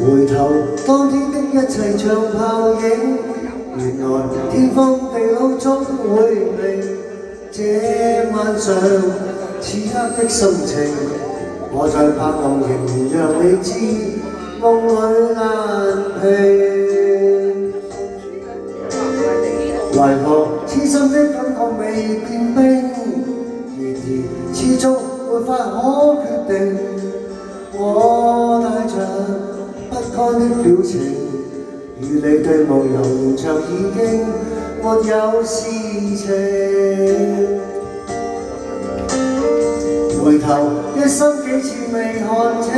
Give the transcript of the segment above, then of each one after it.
回頭當天的一切像泡影，原來天荒地老終會明。這晚上此刻的心情，我在拍暗仍讓你知，夢裏難平。為何痴心的感覺未變冰？然而始終沒法可決定。我帶着不堪的表情，與你對望猶如像已經沒有事情。回頭一生幾次未看清，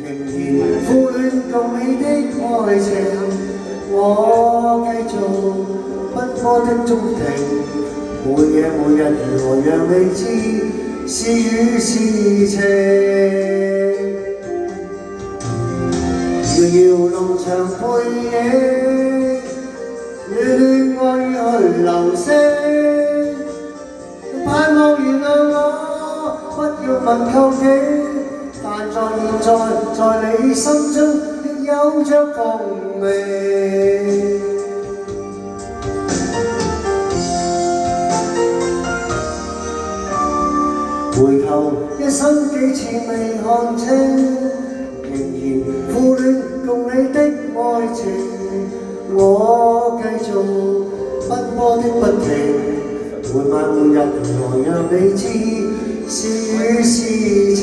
仍然苦戀共你的愛情。我繼續奔波的中庭，每夜每日如何讓你知是與是情。遙遙農場背影，戀戀愛與去流星。盼望原諒我，不要問究竟。但在現在，在你心中亦有着共鳴。回頭一生幾次未看清，仍然苦戀共你的愛情。我繼續奔波的不停，每晚每日如何讓你知是與是情。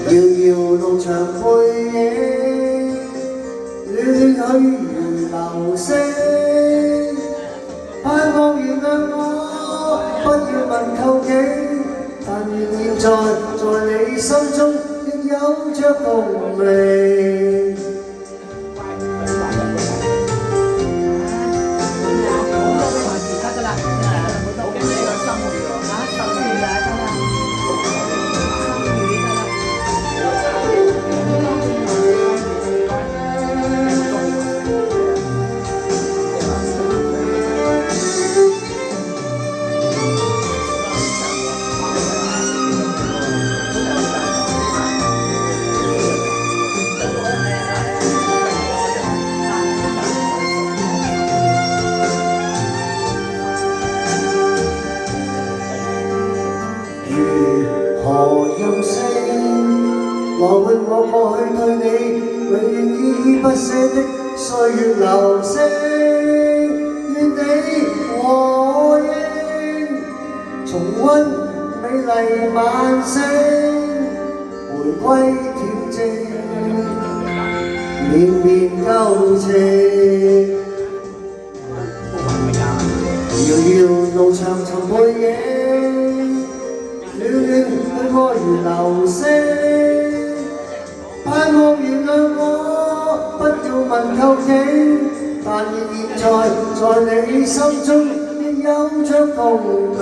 遙遙農場背影，戀戀許如流星。盼望原諒我，不要問究竟。但願現在，在你心中亦有着共鳴。何任性，來換我過去對你永遠依依不捨的歲月流星。願你和應，重溫美麗晚星，回歸恬靜，綿綿舊情。遙遙路長尋背影，戀戀愛如流星。盼望原諒我，不要問究竟。但願現在，在你心中亦有着共鳴。